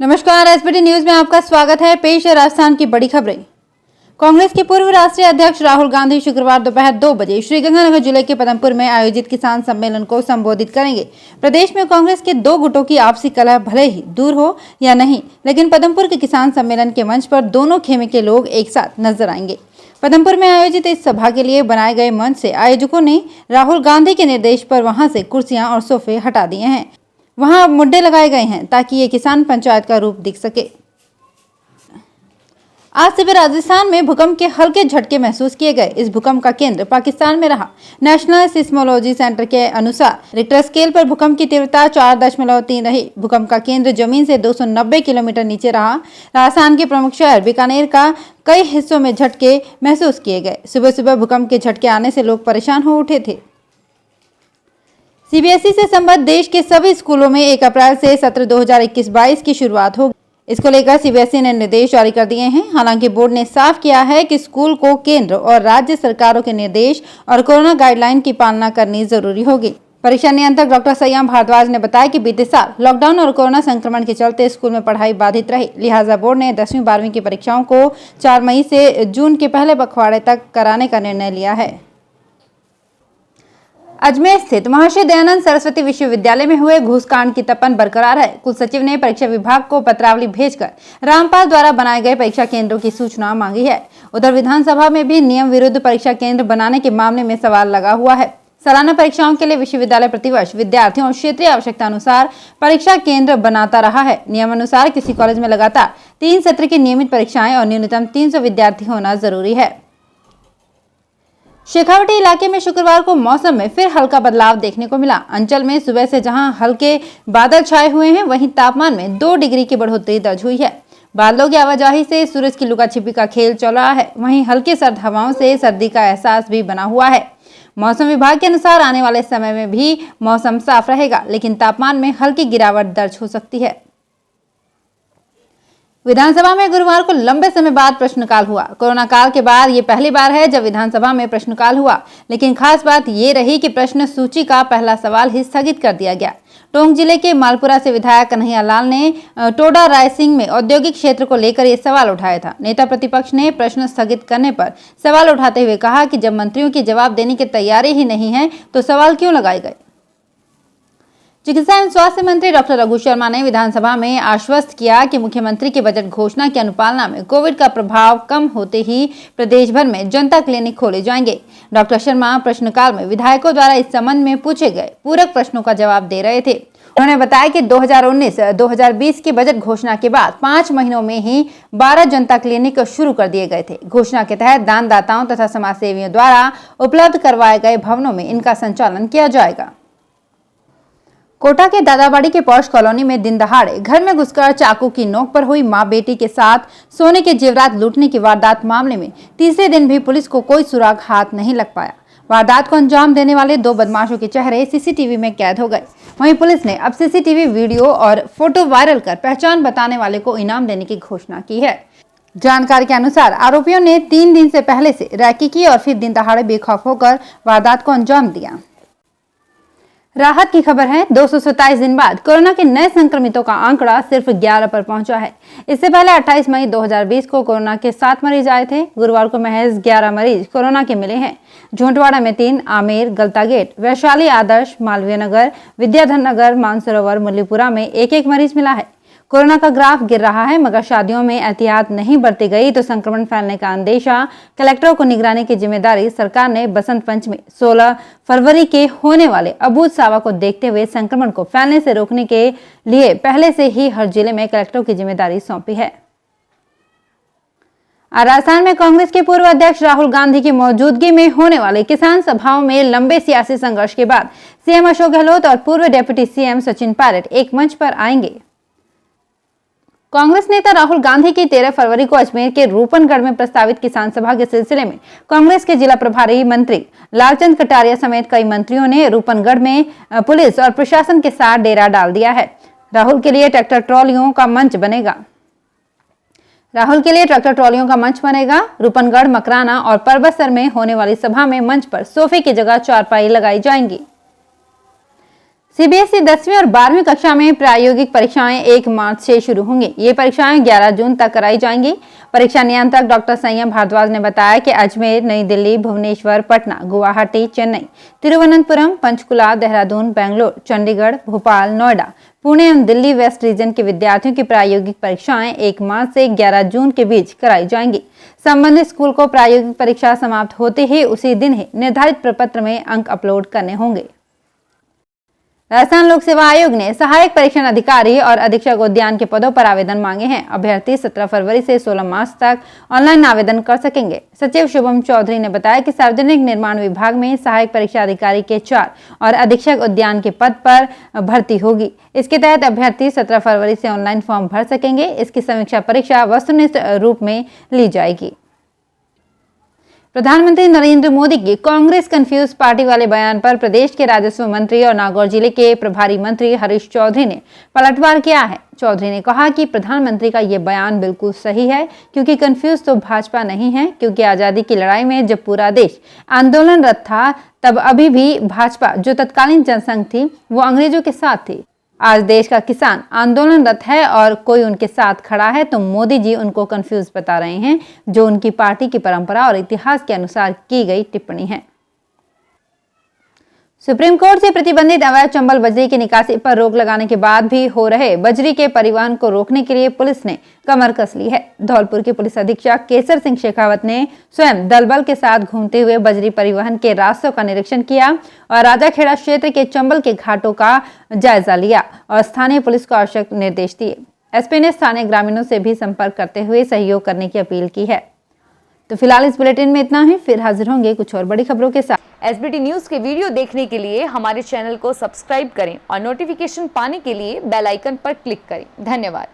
नमस्कार, SBT news में आपका स्वागत है। पेश है राजस्थान की बड़ी खबरें। कांग्रेस के पूर्व राष्ट्रीय अध्यक्ष राहुल गांधी शुक्रवार दोपहर 2 बजे श्रीगंगानगर जिले के पदमपुर में आयोजित किसान सम्मेलन को संबोधित करेंगे। प्रदेश में कांग्रेस के दो गुटों की आपसी कलह भले ही दूर हो या नहीं, लेकिन पदमपुर के किसान सम्मेलन के मंच पर दोनों खेमे के लोग एक साथ नजर आएंगे। पदमपुर में आयोजित इस सभा के लिए बनाए गए मंच से आयोजकों ने राहुल गांधी के निर्देश पर वहां से कुर्सियां और सोफे हटा दिए हैं। वहां अब मुड्डे लगाए गए हैं ताकि ये किसान पंचायत का रूप दिख सके। आज सुबह राजस्थान में भूकंप के हल्के झटके महसूस किए गए। इस भूकंप का केंद्र पाकिस्तान में रहा। नेशनल सिस्मोलॉजी सेंटर के अनुसार रिक्टर स्केल पर भूकंप की तीव्रता 4.3 रही। भूकंप का केंद्र जमीन से 290 किलोमीटर नीचे रहा। राजस्थान के प्रमुख शहर बीकानेर का कई हिस्सों में झटके महसूस किए गए। सुबह सुबह भूकंप के झटके आने से लोग परेशान हो उठे थे। सीबीएसई से संबद्ध देश के सभी स्कूलों में 1 अप्रैल से सत्र 2021-22 की शुरुआत होगी। इसको लेकर सीबीएसई ने निर्देश जारी कर दिए हैं। हालांकि बोर्ड ने साफ किया है कि स्कूल को केंद्र और राज्य सरकारों के निर्देश और कोरोना गाइडलाइन की पालना करनी जरूरी होगी। परीक्षा नियंत्रक डॉक्टर संयम भारद्वाज ने बताया कि बीते साल लॉकडाउन और कोरोना संक्रमण के चलते स्कूल में पढ़ाई बाधित रही। लिहाजा बोर्ड ने 10वीं 12वीं की परीक्षाओं को 4 मई से जून के पहले पखवाड़े तक कराने का निर्णय लिया है। अजमेर स्थित महर्षि दयानंद सरस्वती विश्वविद्यालय में हुए घूसकांड की तपन बरकरार है। कुल सचिव ने परीक्षा विभाग को पत्रावली भेजकर रामपाल द्वारा बनाए गए परीक्षा केंद्रों की सूचना मांगी है। उधर विधानसभा में भी नियम विरुद्ध परीक्षा केंद्र बनाने के मामले में सवाल लगा हुआ है। सालाना परीक्षाओं के लिए विश्वविद्यालय प्रतिवर्ष विद्यार्थियों और क्षेत्रीय आवश्यकता अनुसार परीक्षा केंद्र बनाता रहा है। नियम अनुसार किसी कॉलेज में लगातार 3 सत्र की नियमित परीक्षाएं और न्यूनतम 300 विद्यार्थी होना जरूरी है। शेखावटी इलाके में शुक्रवार को मौसम में फिर हल्का बदलाव देखने को मिला। अंचल में सुबह से जहां हल्के बादल छाए हुए हैं, वहीं तापमान में 2 डिग्री की बढ़ोतरी दर्ज हुई है। बादलों की आवाजाही से सूरज की लुका-छिपी का खेल चल रहा है। वहीं हल्की सर्द हवाओं से सर्दी का एहसास भी बना हुआ है। मौसम विभाग के अनुसार आने वाले समय में भी मौसम साफ रहेगा, लेकिन तापमान में हल्की गिरावट दर्ज हो सकती है। विधानसभा में गुरुवार को लंबे समय बाद प्रश्नकाल हुआ। कोरोना काल के बाद ये पहली बार है जब विधानसभा में प्रश्नकाल हुआ, लेकिन खास बात ये रही कि प्रश्न सूची का पहला सवाल ही स्थगित कर दिया गया। टोंक जिले के मालपुरा से विधायक कन्हैया लाल ने टोडा रायसिंह में औद्योगिक क्षेत्र को लेकर ये सवाल उठाया था। नेता प्रतिपक्ष ने प्रश्न स्थगित करने पर सवाल उठाते हुए कहा कि जब मंत्रियों की जवाब देने की तैयारी ही नहीं है तो सवाल क्यों लगाए गए। चिकित्सा एवं स्वास्थ्य मंत्री डॉक्टर रघु शर्मा ने विधानसभा में आश्वस्त किया कि मुख्यमंत्री की बजट घोषणा की अनुपालना में कोविड का प्रभाव कम होते ही प्रदेश भर में जनता क्लिनिक खोले जाएंगे। डॉक्टर शर्मा प्रश्नकाल में विधायकों द्वारा इस संबंध में पूछे गए पूरक प्रश्नों का जवाब दे रहे थे। उन्होंने बताया कि 2019-2020 की बजट घोषणा के बाद 5 महीनों में ही 12 जनता क्लिनिक शुरू कर दिए गए थे। घोषणा के तहत दानदाताओं तथा समाजसेवियों द्वारा उपलब्ध करवाए गए भवनों में इनका संचालन किया जाएगा। कोटा के दादाबाड़ी के पॉश कॉलोनी में दिन दहाड़े घर में घुसकर चाकू की नोक पर हुई मां बेटी के साथ सोने के जेवरात लूटने की वारदात मामले में तीसरे दिन भी पुलिस को कोई सुराग हाथ नहीं लग पाया। वारदात को अंजाम देने वाले 2 बदमाशों के चेहरे सीसीटीवी में कैद हो गए। वहीं पुलिस ने अब सीसीटीवी वीडियो और फोटो वायरल कर पहचान बताने वाले को इनाम देने की घोषणा की है। जानकारी के अनुसार आरोपियों ने 3 दिन से पहले से रैकी की और फिर दिन दहाड़े बेखौफ होकर वारदात को अंजाम दिया। राहत की खबर है। 227 दिन बाद कोरोना के नए संक्रमितों का आंकड़ा सिर्फ 11 पर पहुंचा है। इससे पहले 28 मई 2020 को कोरोना के 7 मरीज आए थे। गुरुवार को महज 11 मरीज कोरोना के मिले हैं। झोंटवाड़ा में 3, आमेर, गलतागेट, वैशाली आदर्श, मालवीय नगर, विद्याधर नगर, मानसरोवर, मुल्लीपुरा में 1-1 मरीज मिला है। कोरोना का ग्राफ गिर रहा है, मगर शादियों में एहतियात नहीं बरती गई तो संक्रमण फैलने का अंदेशा। कलेक्टरों को निगरानी की जिम्मेदारी। सरकार ने बसंत पंचमी 16 फरवरी के होने वाले अबूझ सावा को देखते हुए संक्रमण को फैलने से रोकने के लिए पहले से ही हर जिले में कलेक्टरों की जिम्मेदारी सौंपी है। राजस्थान में कांग्रेस के पूर्व अध्यक्ष राहुल गांधी की मौजूदगी में होने वाले किसान सभाओं में लंबे सियासी संघर्ष के बाद सीएम अशोक गहलोत और पूर्व डिप्टी सीएम सचिन पायलट एक मंच पर आएंगे। कांग्रेस नेता राहुल गांधी की 13 फरवरी को अजमेर के रूपनगढ़ में प्रस्तावित किसान सभा के सिलसिले में कांग्रेस के जिला प्रभारी मंत्री लालचंद कटारिया समेत कई मंत्रियों ने रूपनगढ़ में पुलिस और प्रशासन के साथ डेरा डाल दिया है। राहुल के लिए ट्रैक्टर ट्रॉलियों का मंच बनेगा। रूपनगढ़, मकराना और परबतसर में होने वाली सभा में मंच पर सोफे की जगह चारपाई लगाई जाएंगी। सीबीएसई 10वीं और 12वीं कक्षा में प्रायोगिक परीक्षाएं 1 मार्च से शुरू होंगी। ये परीक्षाएं 11 जून तक कराई जाएंगी। परीक्षा नियंत्रक डॉक्टर संयम भारद्वाज ने बताया कि अजमेर, नई दिल्ली, भुवनेश्वर, पटना, गुवाहाटी, चेन्नई, तिरुवनंतपुरम, पंचकुला, देहरादून, बेंगलोर, चंडीगढ़, भोपाल, नोएडा, पुणे एवं दिल्ली वेस्ट रीजन के विद्यार्थियों की प्रायोगिक परीक्षाएं 1 मार्च से 11 जून के बीच कराई जाएंगी। संबंधित स्कूल को प्रायोगिक परीक्षा समाप्त होते ही उसी दिन ही निर्धारित प्रपत्र में अंक अपलोड करने होंगे। राजस्थान लोक सेवा आयोग ने सहायक परीक्षण अधिकारी और अधीक्षक उद्यान के पदों पर आवेदन मांगे हैं। अभ्यर्थी 17 फरवरी से 16 मार्च तक ऑनलाइन आवेदन कर सकेंगे। सचिव शुभम चौधरी ने बताया कि सार्वजनिक निर्माण विभाग में सहायक परीक्षा अधिकारी के 4 और अधीक्षक उद्यान के पद पर भर्ती होगी। इसके तहत अभ्यर्थी 17 फरवरी से ऑनलाइन फॉर्म भर सकेंगे। इसकी समीक्षा परीक्षा वस्तुनिष्ठ रूप में ली जाएगी। प्रधानमंत्री नरेंद्र मोदी की कांग्रेस कंफ्यूज पार्टी वाले बयान पर प्रदेश के राजस्व मंत्री और नागौर जिले के प्रभारी मंत्री हरीश चौधरी ने पलटवार किया है। चौधरी ने कहा कि प्रधानमंत्री का ये बयान बिल्कुल सही है, क्योंकि कंफ्यूज तो भाजपा नहीं है, क्योंकि आजादी की लड़ाई में जब पूरा देश आंदोलनरत था तब अभी भी भाजपा, जो तत्कालीन जनसंघ थी, वो अंग्रेजों के साथ थी। आज देश का किसान आंदोलनरत है और कोई उनके साथ खड़ा है तो मोदी जी उनको कंफ्यूज बता रहे हैं, जो उनकी पार्टी की परंपरा और इतिहास के अनुसार की गई टिप्पणी है। सुप्रीम कोर्ट से प्रतिबंधित अवैध चंबल बजरी की निकासी पर रोक लगाने के बाद भी हो रहे बजरी के परिवहन को रोकने के लिए पुलिस ने कमर कस ली है। धौलपुर के पुलिस अधीक्षक केसर सिंह शेखावत ने स्वयं दलबल के साथ घूमते हुए बजरी परिवहन के रास्तों का निरीक्षण किया और राजाखेड़ा क्षेत्र के चंबल के घाटों का जायजा लिया और स्थानीय पुलिस को आवश्यक निर्देश दिए। एसपी ने स्थानीय ग्रामीणों से भी संपर्क करते हुए सहयोग करने की अपील की है। तो फिलहाल इस बुलेटिन में इतना ही, फिर हाजिर होंगे कुछ और बड़ी खबरों के साथ। एसबीटी न्यूज के वीडियो देखने के लिए हमारे चैनल को सब्सक्राइब करें और नोटिफिकेशन पाने के लिए बेल आइकन पर क्लिक करें। धन्यवाद।